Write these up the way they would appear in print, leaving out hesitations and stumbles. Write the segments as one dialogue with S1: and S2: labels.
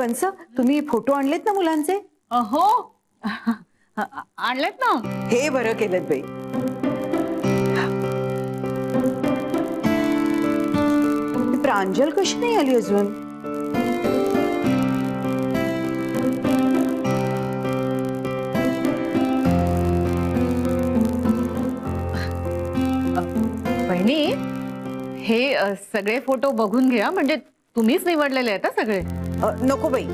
S1: वंस, तुम्ही फोटो आणलेत ना मुलांचे?
S2: हो आणलेत ना.
S1: हे बरं केलं बाई. प्रांजल कशी नाही आली अजून?
S2: बहिणी, हे सगळे फोटो बघून घ्या, म्हणजे तुम्हीच निवडलेले आहेत सगळे.
S1: नको बाई,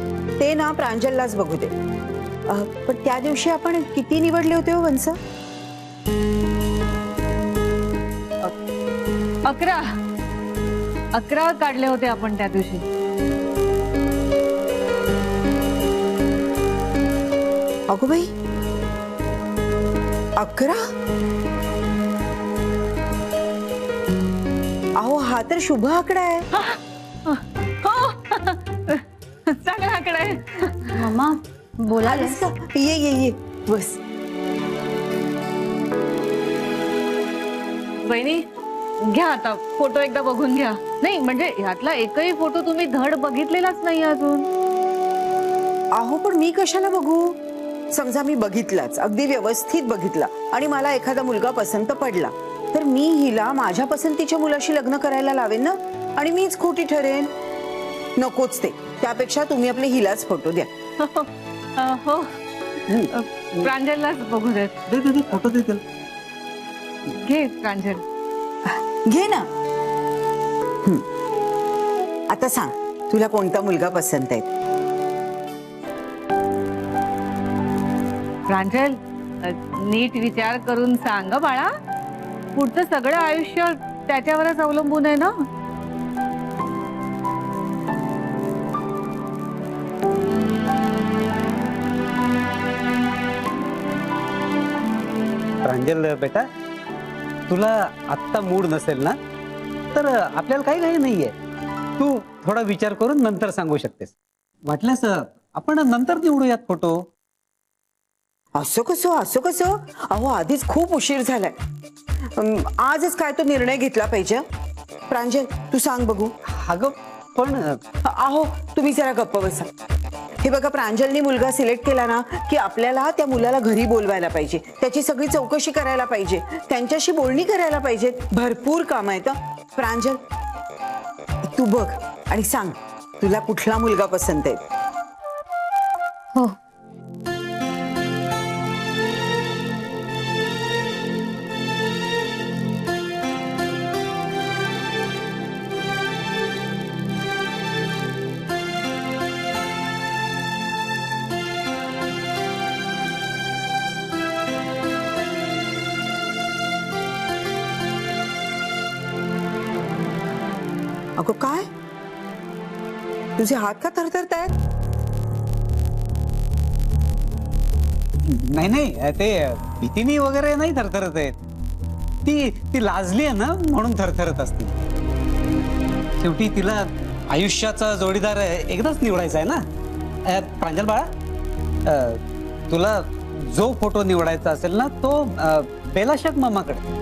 S1: ते ना प्रांजललाच बघू दे. पण त्या दिवशी आपण किती निवडले होते हो वंस?
S2: 11 काढले होते आपण त्या दिवशी.
S1: अगो बाई, 11? अहो, हा तर शुभ आकडा आहे.
S2: चांगला आकडा आहे.
S3: मम्मा बोला.
S1: ये ये ये बस.
S2: बहिणी घ्या, आता फोटो एकदा बघून घ्या. नाही म्हणजे ह्यातला एकही फोटो तुम्ही धड बघितलेलाच नाही अजून.
S1: अहो, पण मी कशाला बघू? समजा मी बघितलाच, अगदी व्यवस्थित बघितला आणि मला एखादा मुलगा पसंत पडला, तर मी हिला माझ्या पसंतीच्या मुलाशी लग्न करायला लावेन ना, आणि मीच खोटी ठरेन. नकोच ते. त्यापेक्षा तुम्ही आपले हिलाच फोटो द्या.
S2: हो, प्रांजललाच बघू देत.
S4: दे फोटो दे त्याला.
S2: घे प्रांजल,
S1: घे ना. आता सांग, तुला कोणता मुलगा पसंत आहे?
S2: प्रांजल, नीट विचार करून सांग बाळा. पुढचं सगळं आयुष्य त्याच्यावरच अवलंबून आहे ना.
S4: प्रांजल बेटा, तुला आत्ता मूड नसेल ना, तर आपल्याला काही काही नाहीये. तू थोडा विचार करून नंतर सांगू शकतेस. वाटल्यास आपण नंतर निवडूयात फोटो.
S1: असं कसं? अहो, आधीच खूप उशीर झालाय. आजच काय तो निर्णय घेतला पाहिजे. प्रांजल, तू सांग बघू.
S4: अगं पण
S1: अहो, तुम्ही जरा गप्प बसा. हे बघा, प्रांजलनी मुलगा सिलेक्ट केला ना की आपल्याला त्या मुलाला घरी बोलवायला पाहिजे, त्याची सगळी चौकशी करायला पाहिजे, त्यांच्याशी बोलणी करायला पाहिजे. भरपूर काम आहेत. प्रांजल, तू बघ आणि सांग तुला कुठला मुलगा पसंत आहे.
S3: हो.
S1: अगं काय, तुझे हात का थरथरत आहेत?
S4: नाही, ते भीतीने वगैरे नाही थरथरत आहेत. ती लाजली आहे ना, म्हणून थरथरत असते. शेवटी तिला आयुष्याचा जोडीदार एकदाच निवडायचा आहे ना. प्रांजल बाळा, तुला जो फोटो निवडायचा असेल ना, तो बेलाशक मामाकडे.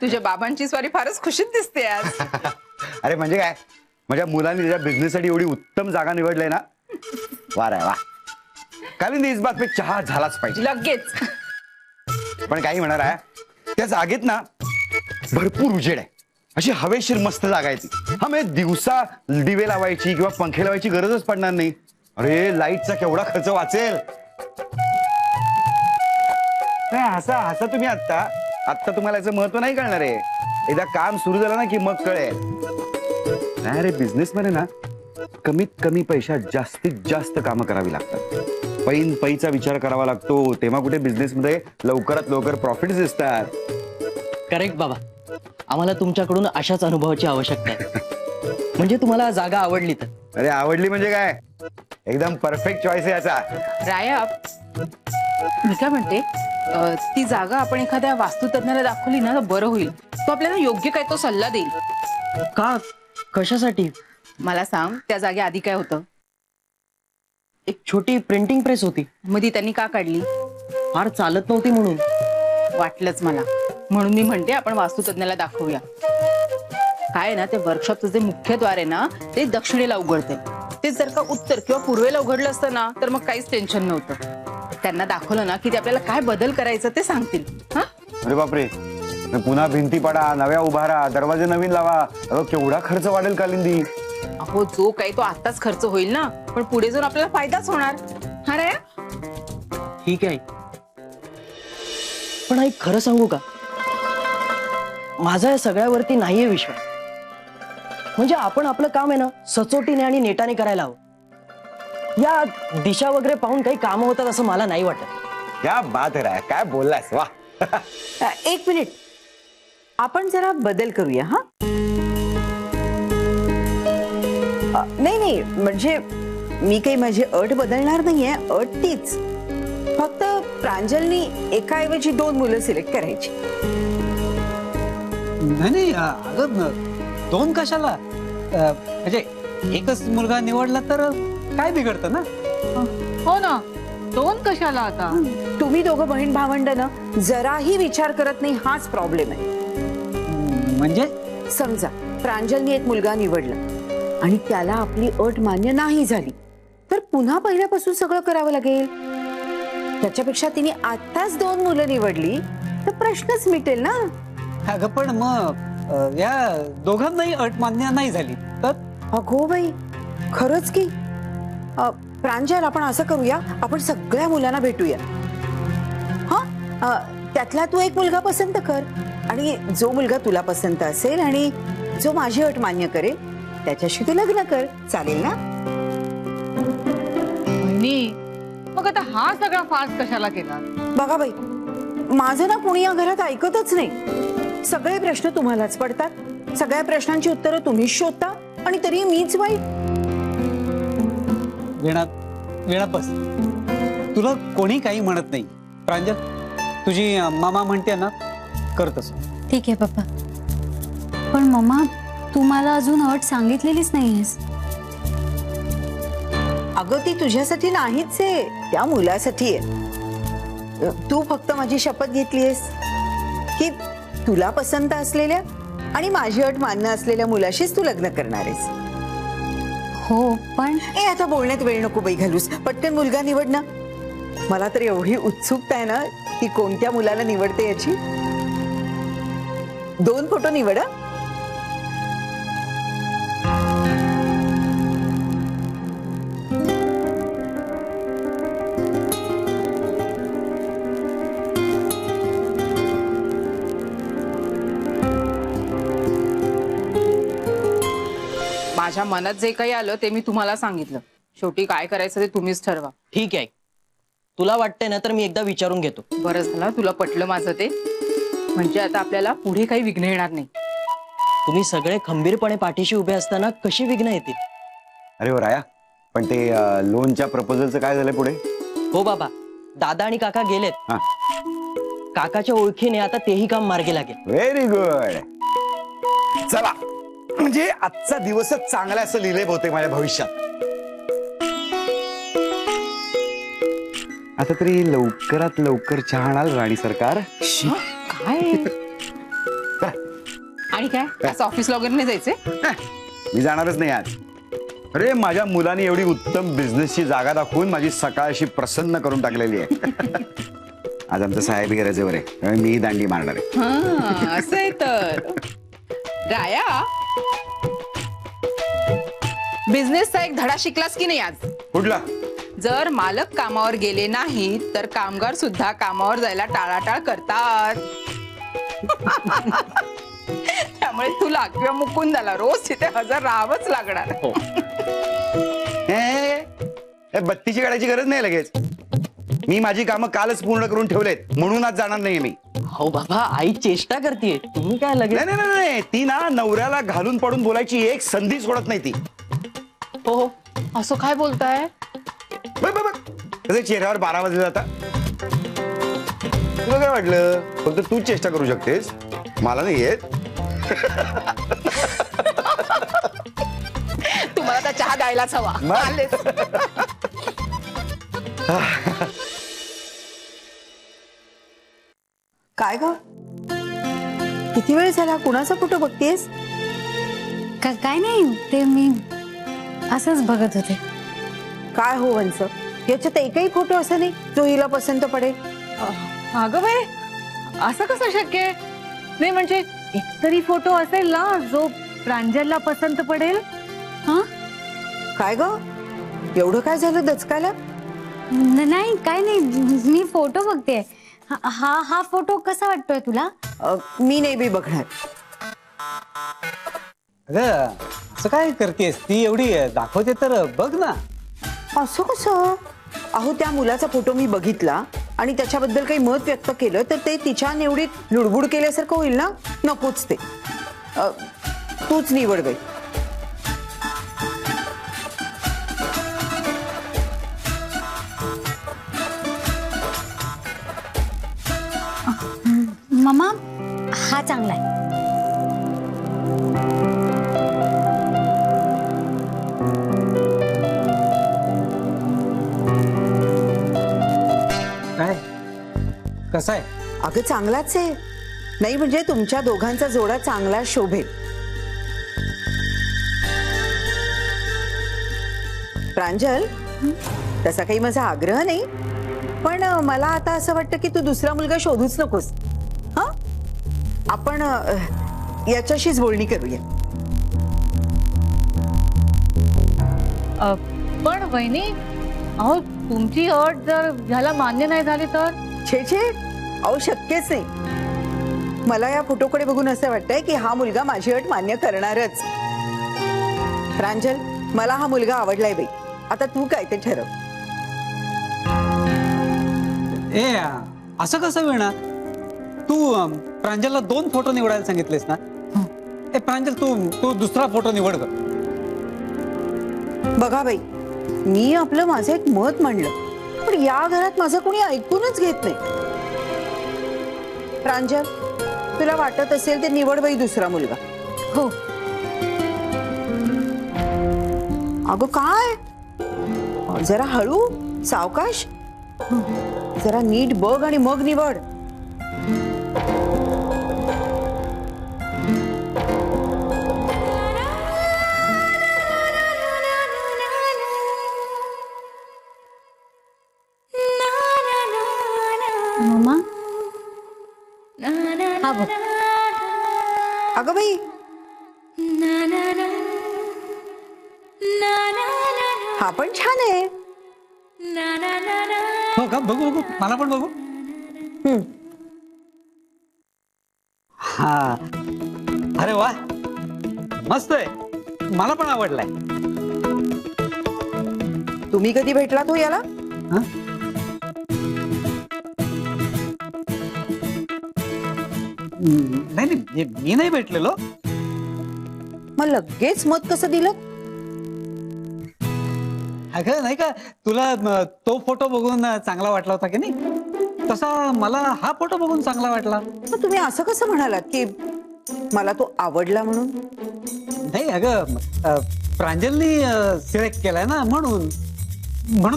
S5: तुझ्या बाबांची स्वारी फारच खुशीत दिसते आज.
S6: अरे म्हणजे काय, माझ्या मुलांनी त्याच्या बिझनेससाठी एवढी उत्तम जागा निवडली ना. वा रे वा. कालिंदी, इस बात पे चहा झालाच पाहिजे
S5: लगेच.
S6: पण काही म्हणणार आहे, त्या जागेत ना भरपूर उजेड आहे. अशी हवेशीर मस्त जागा आहे ती. हा, म्हणजे दिवसा दिवे लावायची किंवा पंखे लावायची गरजच पडणार नाही. अरे, लाईटचा केवढा खर्च वाचेल. हसा तुम्ही. आत्ता तुम्हाला याचं महत्व नाही कळणार आहे. एकदा काम सुरू झालं ना की मग कळेल. नाही रे, बिझनेस मध्ये ना कमीत कमी पैशात जास्तीत जास्त कामं करावी लागतात. पैचा विचार करावा लागतो. तेव्हा कुठे बिझनेस मध्ये लवकरात लवकर प्रॉफिट्स दिसतात.
S7: करेक्ट बाबा, आम्हाला तुमच्याकडून अशाच अनुभवाची आवश्यकता आहे. म्हणजे तुम्हाला जागा आवडली तर?
S6: अरे, आवडली म्हणजे काय, एकदम परफेक्ट चॉईस आहे याचा.
S5: राया, मी काय म्हणते, ती जागा आपण एखाद्या वास्तुतज्ञाला दाखवली ना तर बरं होईल. तो आपल्याला योग्य काय तो सल्ला देईल.
S7: का, कशासाठी?
S5: मला सांग, त्या जागे आधी काय होतं?
S7: एक छोटी प्रिंटिंग प्रेस होती.
S5: मग ती त्यांनी का काढली?
S7: फार चालत नव्हती म्हणून.
S5: वाटलंच मला. म्हणून मी म्हणते आपण वास्तुतज्ञाला दाखवूया. काय आहे ना, ते वर्कशॉपचं जे मुख्य द्वार आहे ना, ते दक्षिणेला उघडते. ते जर का उत्तर किंवा पूर्वेला उघडलं असतं ना, तर मग काहीच टेन्शन नव्हतं. त्यांना दाखवलं ना की ते आपल्याला काय बदल करायचं ते सांगतील. हा,
S6: अरे बापरे, पुन्हा भिंती पाडा, नव्या उभारा, दरवाजे नवीन लावा. अगं केवढा खर्च वाढेल कालिंदी.
S5: अहो जो काही तो आताच खर्च होईल ना, पण पुढे जाऊन आपल्याला फायदाच होणार. हा रे,
S7: ठीक आहे. पण आई खरं सांगू का, माझा या सगळ्यावरती नाहीये विश्वास. म्हणजे आपण आपलं काम आहे ना सचोटीने आणि नेटाने करायला हवं. या दिशा वगैरे पाहून काही कामं होतात असं मला नाही वाटत.
S6: क्या बात आहे, काय बोललास, वा.
S1: एक मिनिट, आपण जरा बदल करूया. हा, नाही नाही, म्हणजे मी काही माझी अट बदलणार नाहीये. अट तीच, फक्त प्रांजलनी एकाऐवजी 2 मुलं सिलेक्ट करायची.
S4: नाही अगं 2 कशाला? म्हणजे एकच मुलगा निवडला तर काय बिघडतं ना.
S2: हो ना, 2 कशाला आता?
S1: तुम्ही दोघं बहीण भावंड ना जराही विचार करत नाही, हाच प्रॉब्लेम आहे.
S4: म्हणजे
S1: समजा प्रांजलनी एक मुलगा निवडला आणि त्याला आपली अट मान्य नाही झाली, तर पुन्हा पहिल्यापासून सगळं करावं लागेल. त्याच्यापेक्षा तिने आत्ताच 2 मुलं निवडली तर प्रश्नच मिटेल ना.
S4: अगं पण मग या दोघांनाही अट मान्य नाही झाली तर?
S1: अगो बाई, खरंच की. प्रांजल, आपण असं करूया, आपण सगळ्या मुलांना भेटूया. हा, त्यातला तू एक मुलगा पसंत कर आणि जो मुलगा तुला पसंत असेल आणि जो माझी अट मान्य करेल त्याच्याशी तू लग्न कर. चालेल ना?
S2: बहिणी, मग आता हा सगळा फास कशाला केला?
S1: बघा बाई, माझं ना कोणी या घरात ऐकतच नाही. सगळे प्रश्न तुम्हालाच पडतात, सगळ्या प्रश्नांची उत्तरं तुम्हीच शोधता आणि तरी मीच वाईट.
S4: वेळा बस, तुला कोणी काही म्हणत नाही. प्रांजल, तुझी मामा म्हणते ना, करतस.
S3: ठीक आहे पप्पा. पण मम्मा, तू मला अजून अट सांगितलेलीच नाहीयेस.
S1: अगं ती तुझ्यासाठी नाहीच आहे, त्या मुलासाठी आहे. तू फक्त माझी शपथ घेतलीयस की तुला पसंत असलेल्या आणि माझी अट मान्य असलेल्या मुलाशीच तू लग्न करणार आहेस.
S3: हो, पण
S1: आता बोलण्यात वेळ नको बाई घालूस, पटकन मुलगा निवड ना. मला तर एवढी उत्सुकता आहे ना ती कोणत्या मुलाला निवडते याची. 2 फोटो निवड.
S5: माझ्या मनात जे काही आलं ते मी तुम्हाला सांगितलं. शेवटी काय करायचं ते तुम्हीच ठरवा.
S7: ठीक आहे, तुला वाटतंय ना तर मी एकदा विचारून घेतो.
S5: बरं झालं तुला पटलं माझं ते. म्हणजे आता आपल्याला पुढे काही विघ्न येणार नाही.
S7: तुम्ही सगळे खंबीरपणे पाठीशी उभे असताना कशी विघ्न येतील?
S6: अरे हो राया, पण ते लोनच्या प्रपोजलचं काय झालंय पुढे?
S7: हो बाबा, दादा आणि काका गेलेत.
S6: हा.
S7: काकाच्या ओळखीने आता तेही काम मार्गी लागेल.
S6: Very good. चला, म्हणजे आजचा दिवसच चांगला असं लिहिलंय बहुतेक माझ्या भविष्यात. आता तरी लवकरात लवकर चहा आणाल राणी सरकार.
S5: काय आणि काय असं ऑफिसला वगैरे नाही जायचंय?
S6: मी जाणारच नाही आज. अरे माझ्या मुलाने एवढी उत्तम बिझनेसची जागा दाखवून माझी सकाळ अशी प्रसन्न करून टाकलेली आहे. आज आमचं साहेब गरजेवर आहे, त्यामुळे मी दांडी मारणार आहे.
S5: हा, असं आहे तर. राया, बिझनेसचा एक धडा शिकलास की नाही आज?
S6: कुठला?
S5: जर मालक कामावर गेले नाहीत तर कामगार सुद्धा कामावर जायला टाळाटाळ करतात. त्यामुळे तुला किंवा मुकुंदाला रोज तिथे हजर राहावंच लागणार.
S6: हे बत्तीची काढायची गरज नाही लगेच. मी माझी कामं कालच पूर्ण करून ठेवलेत, म्हणून आज जाणार नाहीये मी.
S7: हो बाबा, आई चेष्टा करते. तुम्ही काय लगेच?
S6: नाही नाही नाही, ती ना नवऱ्याला घालून पडून बोलायची एक संधी सोडत नाही ती.
S5: हो, असं काय बोलताय?
S6: बघ बघ बघ, त्याच्या चेहऱ्यावर 12 वाजले जाता. तुला काय वाटलं फक्त तूच चेष्टा करू शकतेस, मला नाही येत?
S5: तुम्हाला तर चहा द्यायलाच हवा.
S6: मग?
S5: आलेच.
S1: काय ग, किती वेळ झाला? कुणाचा फोटो बघतेस?
S3: काय नाही, ते मी असंच बघत होते.
S1: काय हो वंस, याच्यात एकही फोटो असा नाही जो हिला पसंत पडेल.
S2: अगं बाई, असं कसं शक्य आहे? नाही म्हणजे एकतरी फोटो असेल ना जो प्रांजलला पसंत पडेल.
S3: हा
S1: काय ग, एवढं काय झालं दचकायला?
S3: नाही, काय नाही, मी फोटो बघते. हा फोटो कसा वाटतोय तुला?
S1: मी नाही बी बघणार.
S4: अगं असं काय करतेस? ती एवढी दाखवते तर बघ ना.
S1: असं कसं? अहो, त्या मुलाचा फोटो मी बघितला आणि त्याच्याबद्दल काही मत व्यक्त केलं तर ते तिच्या निवडीत लुडबुड केल्यासारखं होईल ना. नकोच ते. तूच निवड बाई.
S3: मम्मा, हा चांगला आहे.
S4: काय कसं आहे?
S1: अगं चांगलाच आहे. नाही म्हणजे तुमच्या दोघांचा जोडा चांगला शोभेल. प्रांजल, तसा काही माझा आग्रह नाही, पण मला आता असं वाटतं की तू दुसरा मुलगा शोधूच नकोस. हा, आपण याच्याशीच बोलणी करूया.
S2: पण वहिनी, अहो तुमची अट जर ह्याला मान्य नाही झाली तर?
S1: छे छे, अहो शक्यच नाही. मला या फोटोकडे बघून असं वाटतंय की हा मुलगा माझी अट मान्य करणारच. प्रांजल, मला हा मुलगा आवडलाय बाई. आता तू काय ते ठरव.
S4: ए असं कसं मिळणार? तू प्रांजलला 2 फोटो निवडायला सांगितलेस ना. ए प्रांजल, तू दुसरा फोटो निवड ग.
S1: बघा बाई, मी आपलं माझं एक मत मांडलं, पण या घरात माझं कोणी ऐकूनच घेत नाही. प्रांजल, तुला वाटत असेल ते निवड बाई दुसरा मुलगा.
S3: हो.
S1: अगं काय, जरा हळू, सावकाश, जरा नीट बघ आणि मग निवड.
S3: मम्मा, हा बघ.
S1: अगं बाई, हा पण छान आहे.
S4: हो का? बघू बघू, मला पण बघू. हा, अरे वा, मस्त आहे. मला पण आवडलाय.
S1: तुम्ही कधी भेटलात हो याला?
S4: हा? नाही नाही, मी नाही भेटलेलो.
S1: मग लगेच मत कसं दिलं?
S4: अगं नाही का, तुला तो फोटो बघून चांगला वाटला होता की नाही, तसा मला हा फोटो बघून चांगला वाटला.
S1: मग तुम्ही असं कसं म्हणालात की मला तो आवडला म्हणून?
S4: नाही अगं, प्रांजलनी सिलेक्ट केलाय ना, म्हणून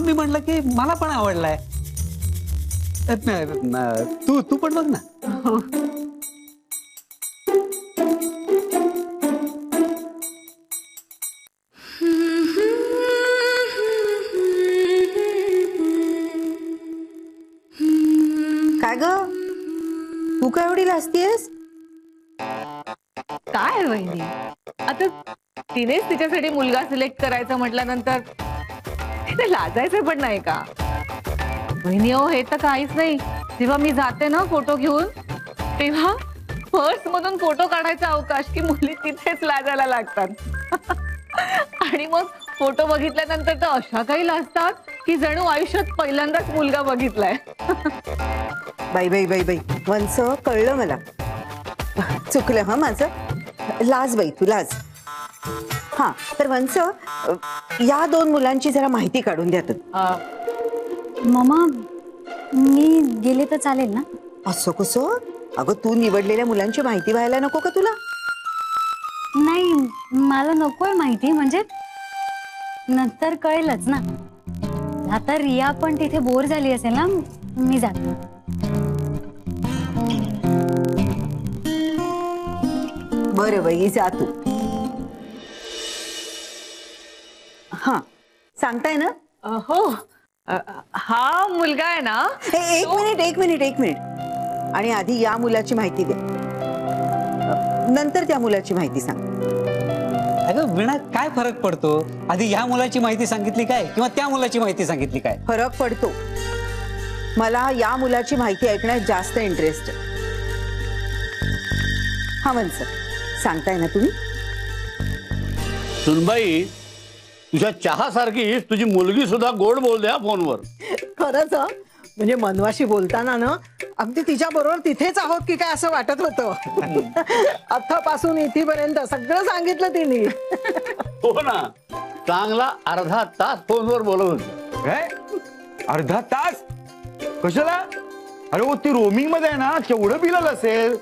S4: मी म्हटलं की मला पण आवडलाय. तू पण बघ ना.
S1: काय ग, तू काय एवढी लाजतीयस?
S2: काय वहिनी, आता तिनेच तिच्यासाठी मुलगा सिलेक्ट करायचा म्हटल्यानंतर तिने लाजायचं पण नाही का? वहिनी हो, हे तर काहीच नाही. जेव्हा मी जाते ना फोटो घेऊन, तेव्हा पर्स मधून फोटो काढायचा अवकाश की मुली तिथेच लाजायला लागतात. आणि मग फोटो बघितल्यानंतर तर अशा काही लाजतात की जणू आयुष्यात पहिल्यांदाच मुलगा बघितलाय.
S1: बाई बाई बाई बाई, वंस, कळलं मला. चुकलं हा माझं. लाज बाई, तू लाज. हा, तर वंस, या 2 मुलांची जरा माहिती काढून द्या.
S3: मम्मा, मी गेले तर चालेल ना?
S1: असं कसं? अगं, तू निवडलेल्या मुलांची माहिती व्हायला नको का तुला?
S3: नाही, मला नकोय माहिती, म्हणजे नंतर कळेलच ना. आता रिया पण तिथे बोर झाली असेल ना, मी जाते.
S1: बरं बाई, जा तू. हा, सांगताय ना?
S2: हो. हा मुलगा आहे ना,
S1: एक मिनिट एक मिनिट एक मिनिट. आणि आधी या मुलाची माहिती द्या, नंतर त्या मुलाची माहिती सांग.
S4: अगं वीणा, काय फरक पडतो? आधी ह्या मुलाची माहिती सांगितली काय किंवा त्या मुलाची माहिती सांगितली काय?
S1: फरक पडतो. मला या मुलाची माहिती ऐकण्यात जास्त इंटरेस्ट आहे. हा मनसर, सांगताय ना तुम्ही?
S8: सुनबाई, तुझ्या चहासारखी तुझी मुलगी सुद्धा गोड बोलते हा फोनवर.
S9: खरंच हं? म्हणजे मनवाशी बोलताना ना अगदी तिच्या बरोबर तिथेच आहोत की काय असं वाटत होतं. अथपासून इथेपर्यंत सगळं सांगितलं तिने.
S8: हो ना, चांगला अर्धा तास फोनवर बोलत होती.
S6: काय अर्धा तास? कशाला? अरे हो, ती रोमिंग मध्ये आहे ना, केवढं बिल आलं असेल?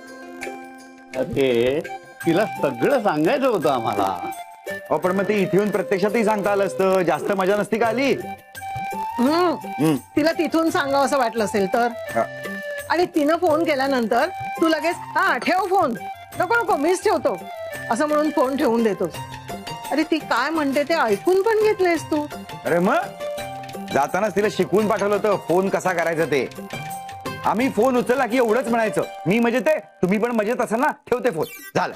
S8: अरे तिला सगळं सांगायचं होतं आम्हाला.
S6: अहो, पण मग ते इथे येऊन प्रत्यक्षातही सांगता आलं असतं, जास्त मजा नसती का आली?
S9: तिला तिथून सांगावं असं वाटलं असेल तर. आणि तिनं फोन केल्यानंतर तू लगेच हा ठेव फोन, नको नको मीच ठेवतो असं म्हणून फोन ठेवून देतोस. अरे ती काय म्हणते ते ऐकून पण घेतलेस तू.
S6: अरे मग जातानाच तिला शिकवून पाठवलं होतं फोन कसा करायचा ते. आम्ही फोन उचलला की एवढंच म्हणायचं, मी मजेत आहे, तुम्ही पण मजेत असाल ना, ठेवते फोन, झालं.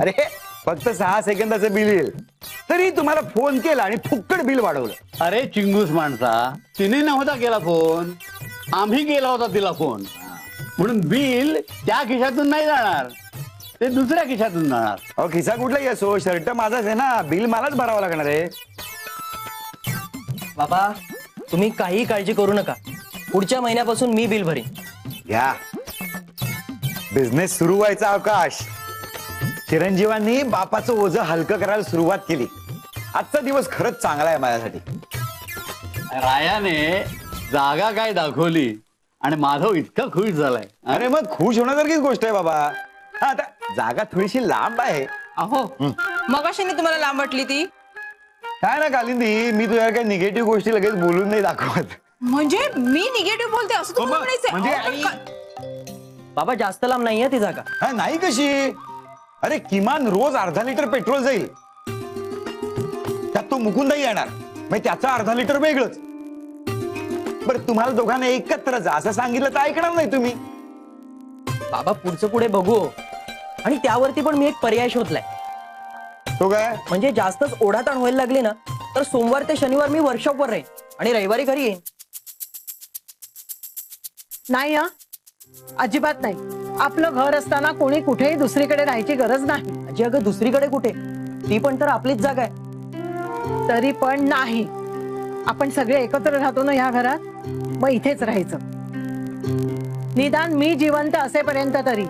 S6: अरे फक्त 6 सेकंदाचं बिल येईल तरी तुम्हाला फोन केला आणि फुक्कड बिल वाढवलं.
S8: अरे चिंगूस माणसा, तिने नव्हता केला फोन, आम्ही केला होता तिला फोन. म्हणून बिल त्या खिशातून नाही जाणार, ते दुसऱ्या खिशातून जाणार.
S6: अहो, खिसा कुठलाही असो, शर्ट माझाच आहे ना, बिल मलाच भरावं लागणार आहे.
S7: बाबा, तुम्ही काही काळजी करू नका, पुढच्या महिन्यापासून मी बिल भरीन.
S6: घ्या, बिझनेस सुरू व्हायचा अवकाश. चिरंजीवांनी बापाचं ओझं हलकं करायला सुरुवात केली. आजचा दिवस खरंच चांगला आहे माझ्यासाठी.
S8: रायाने जागा काय दाखवली आणि माधव इतका खुश झालाय.
S6: अरे मग खुश होण्यासारखीच गोष्ट आहे बाबा. हा, आता जागा थोडीशी लांब आहे.
S5: अहो मगाशीने तुम्हाला लांब वाटली ती?
S6: काय ना कालिंदी, मी तुझ्या काही निगेटिव्ह गोष्टी लगेच बोलून नाही दाखवत.
S5: म्हणजे मी निगेटिव्ह बोलते असं तुम्हाला म्हणायचंय?
S6: म्हणजे
S5: अहो, पण का-
S7: बाबा, जास्त लांब नाहीये ती जागा.
S6: हा, नाही कशी? अरे किमान रोज अर्धा लिटर पेट्रोल जाईल, त्यात तो मुकुंदही येणार, मग त्याचं अर्धा लिटर वेगळंच. बरं, तुम्हाला दोघांना एकत्र जा असं सांगितलं तर ऐकणार नाही तुम्ही.
S7: बाबा, पुढचं पुढे बघू. आणि त्यावरती पण मी एक पर्याय शोधलाय.
S6: तो काय?
S7: म्हणजे जास्तच ओढाताण व्हायला लागली ना, तर सोमवार ते शनिवार मी वर्कशॉपवर राहीन आणि रविवारी घरी येईन.
S9: नाही हा, अजिबात नाही. आपलं घर असताना कोणी कुठेही दुसरीकडे राहायची गरज नाही.
S7: आजी, अगं दुसरीकडे कुठे? ती पण तर आपलीच जागा आहे.
S9: तरी पण नाही, आपण सगळे एकत्र राहतो ना ह्या घरात, मग इथेच राहायचं. निदान मी जिवंत असेपर्यंत तरी.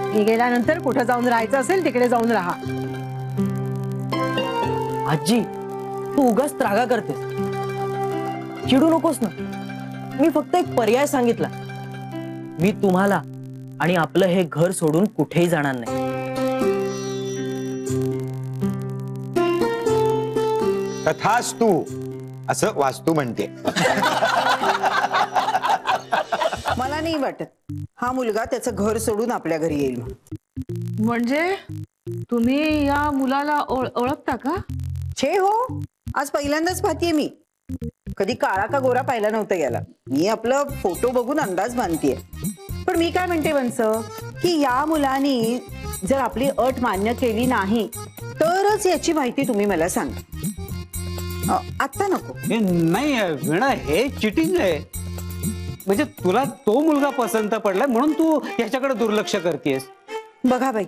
S9: मी गेल्यानंतर कुठं जाऊन राहायचं असेल तिकडे जाऊन राहा.
S7: आजी, तू उगाच त्रागा करतेस, चिडू नकोस ना. मी फक्त एक पर्याय सांगितला. मी तुम्हाला आणि आपलं हे घर सोडून कुठेही जाणार नाही.
S6: तथास्तु असं वास्तू म्हणते.
S1: मला नाही वाटत हा मुलगा त्याचं घर सोडून आपल्या घरी येईल.
S2: म्हणजे तुम्ही या मुलाला ओळखता का?
S1: छे हो, आज पहिल्यांदाच पाहतीये मी. कधी काळा का गोरा पाहिला नव्हता याला. मी आपलं फोटो बघून अंदाज बांधतीये. पण मी काय म्हणते वंस, की या मुलांनी जर आपली अट मान्य केली नाही तरच याची माहिती तुम्ही मला सांगा. आता नको.
S4: हे नाही वीणा, हे चिटिंग आहे. म्हणजे तुला तो मुलगा पसंत पडलाय म्हणून तू याच्याकडे दुर्लक्ष करतेस.
S1: बघा बाई,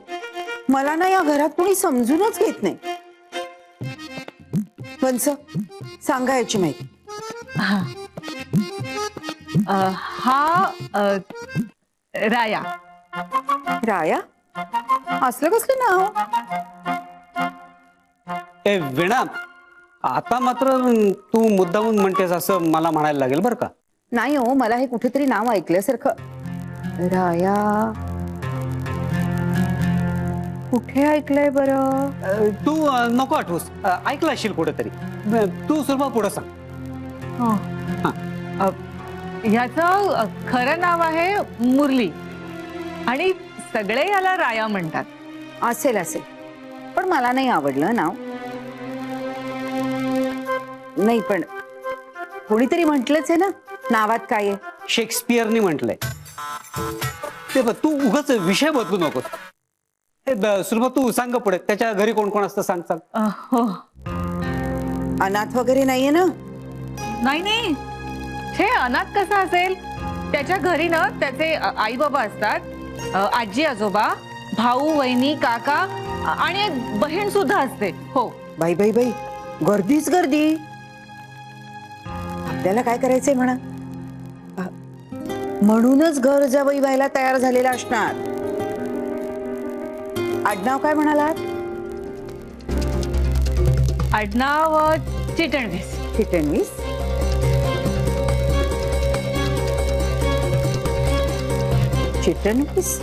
S1: मला ना या घरात कोणी समजूनच घेत नाही. वंस, सांगा याची माहिती.
S2: हा राया.
S1: राया? असलं कसलं नाव?
S4: ए वीणा, आता मात्र तू मुद्दामून म्हणतेस असं मला म्हणायला लागेल बरं का.
S1: नाही हो, मला हे कुठेतरी नाव ऐकल्यासारखं. राया.
S2: कुठे ऐकलंय बरं?
S4: तू नको आठवूस, ऐकलं असशील कुठेतरी. तू सुरुवात पुढे सांग.
S2: ह्याचं खरं नाव आहे मुरली आणि सगळे याला राया म्हणतात.
S1: असेल असेल, पण मला नाही आवडलं नाव. नाही पण कोणीतरी म्हटलंच आहे ना नावात काय आहे.
S4: शेक्सपियरनी म्हटलंय ते. बघ, तू उगाच विषय बदलू नकोस. सुरुवात तू सांग पुढे. त्याच्या घरी कोण कोण असतं सांग सांग.
S2: हो.
S1: अनाथ वगैरे नाहीये ना?
S2: नाही नाही, हे अनाथ कसं असेल? त्याच्या घरी ना त्याचे आई बाबा असतात, आजी आजोबा, भाऊ वहिनी काका आणि एक बहीण सुद्धा असते. हो.
S1: बाई बाई बाई, गर्दीच गर्दी. आपल्याला काय करायचंय म्हणा. म्हणूनच घर जावई व्हायला तयार झालेला असणार. आडनाव काय म्हणालात?
S2: आडनाव चिटणवीस.
S1: चिटणवीस. चिटणवीस